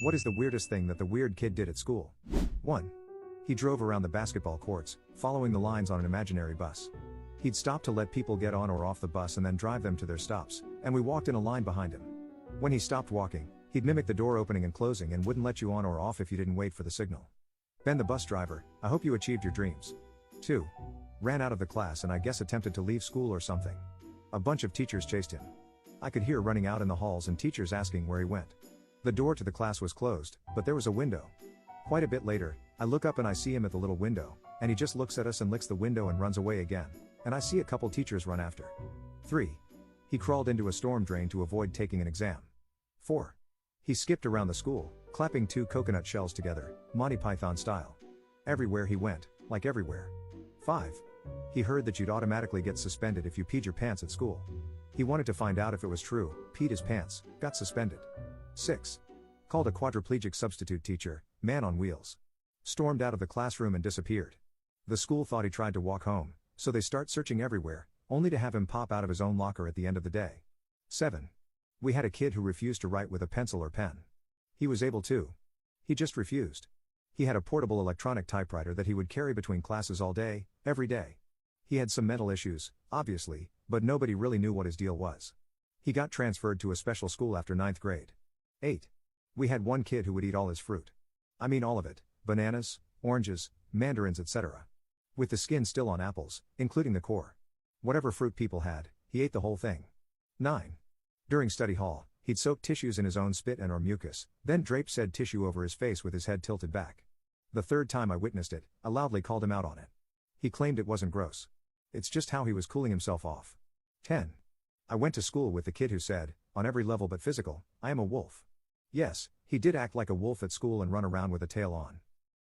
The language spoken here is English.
What is the weirdest thing that the weird kid did at school? 1. He drove around the basketball courts, following the lines on an imaginary bus. He'd stop to let people get on or off the bus and then drive them to their stops, and we walked in a line behind him. When he stopped walking, he'd mimic the door opening and closing and wouldn't let you on or off if you didn't wait for the signal. Ben the bus driver, I hope you achieved your dreams. 2. Ran out of the class and I guess attempted to leave school or something. A bunch of teachers chased him. I could hear running out in the halls and teachers asking where he went. The door to the class was closed, but there was a window. Quite a bit later, I look up and I see him at the little window, and he just looks at us and licks the window and runs away again, and I see a couple teachers run after. 3. He crawled into a storm drain to avoid taking an exam. 4. He skipped around the school, clapping 2 coconut shells together, Monty Python style. Everywhere he went, like everywhere. 5. He heard that you'd automatically get suspended if you peed your pants at school. He wanted to find out if it was true, peed his pants, got suspended. 6. Called a quadriplegic substitute teacher, man on wheels. Stormed out of the classroom and disappeared. The school thought he tried to walk home, so they start searching everywhere, only to have him pop out of his own locker at the end of the day. 7. We had a kid who refused to write with a pencil or pen. He was able to. He just refused. He had a portable electronic typewriter that he would carry between classes all day, every day. He had some mental issues, obviously, but nobody really knew what his deal was. He got transferred to a special school after 9th grade. 8. We had one kid who would eat all his fruit. I mean all of it, bananas, oranges, mandarins, etc. With the skin still on apples, including the core. Whatever fruit people had, he ate the whole thing. 9. During study hall, he'd soak tissues in his own spit and or mucus, then drape said tissue over his face with his head tilted back. The 3rd time I witnessed it, I loudly called him out on it. He claimed it wasn't gross. It's just how he was cooling himself off. 10. I went to school with the kid who said, on every level but physical, I am a wolf. Yes, he did act like a wolf at school and run around with a tail on.